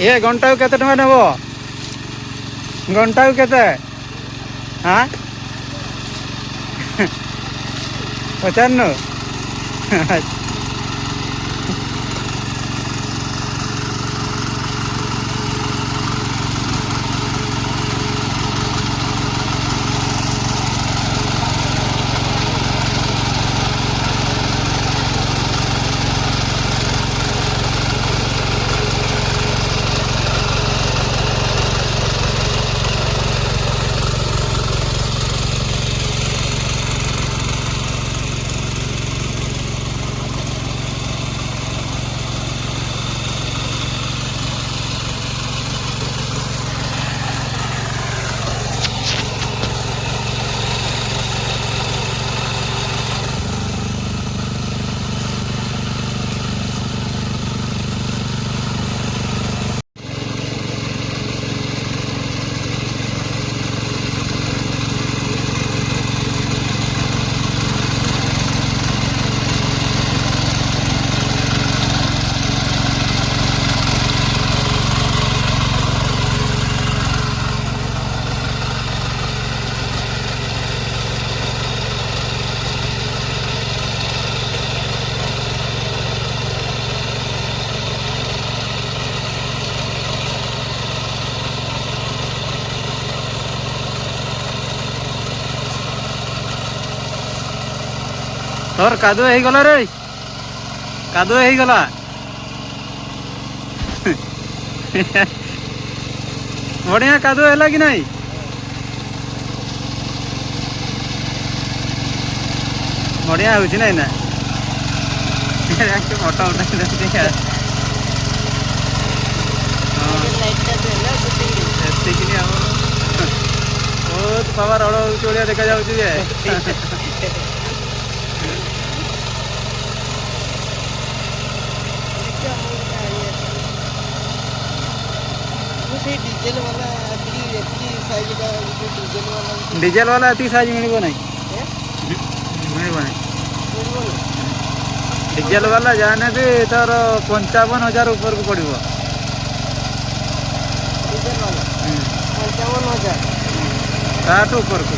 ये घंटा को केते टका नेबो घंटा को केते हाँ 55 तोर कादुआ हो गला रे कादुआ हो गला बढ़िया कादुआ है कि नहीं बढ़िया हो नहीं ना मोटा मोटा बहुत पावर अड़ देखा जाऊँ डीजेल वाला अति साइज मिल नहीं डीजेल वाला जाने भी तार 55,000 ऊपर को पड़ो ताठू ऊपर को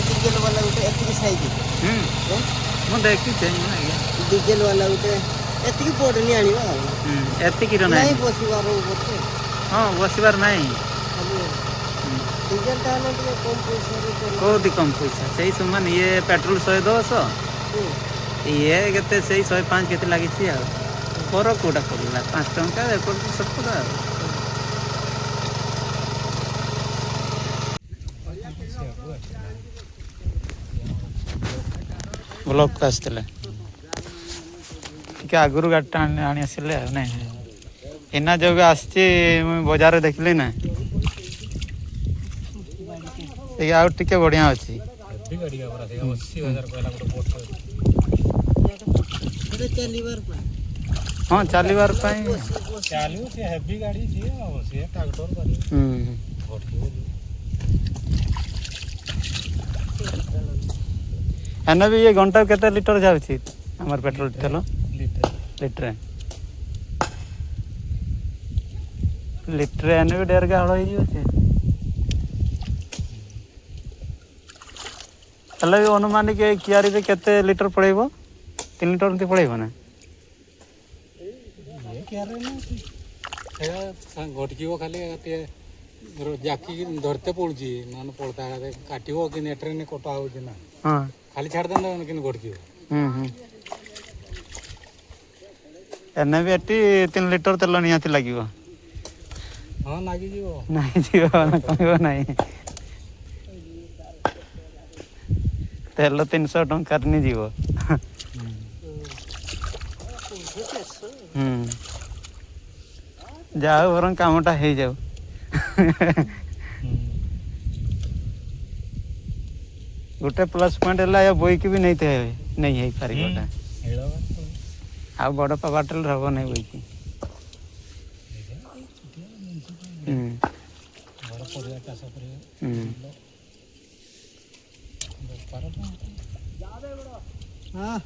डीजेल वाला मुझे देखी डीजेल वाला एतिकी पड़नी आनिबा एतिकी रो नहीं बसिबार ऊपर हां बसिबार नहीं डीजेल ता ने कम पैसा रे कोदी कम पैसा सही समान ये पेट्रोल 110 ये केते सही 105 केते लागि छी आ फरक कोटा पड़ला 5 टंका एपर सब पड़ा ब्लॉक का आसले क्या आगुरी गाड़ी आनी आसले नहीं इना जब आसची बाजार देखली ना आउ टिके बढ़िया अच्छी हाँ चलवार एने भी ये घंटा केते लीटर जाउची हमर पेट्रोल तेल लीटर लीटर एने भी डेर का हळ होई छै हले भी अनुमानिक कियारी रे केते लीटर पड़ेबो 3 लीटर नते पड़ेबो ना ये कियारे ना हे घटकीओ खाली ते जाकी धरते पड़ुची मान पड़ता है काटिओ कि नेटरे ने कोटा हो ना हां खाली छाड़ देना कि घटकीओ एने भी एटी 3 लीटर तेल नियाती लागिवो हां लागी जीवो नाही जीवो ना कहबो नाही तेल 300 टंका नहीं जीवो जाओ बरं कामटा हो जाओ गोटे प्लस पॉइंट है बोई की भी नहीं थे नहीं है पारी गोटा आ बड़ पावाटेल रहो नहीं बोई की बड़ परिया चाष ହଁ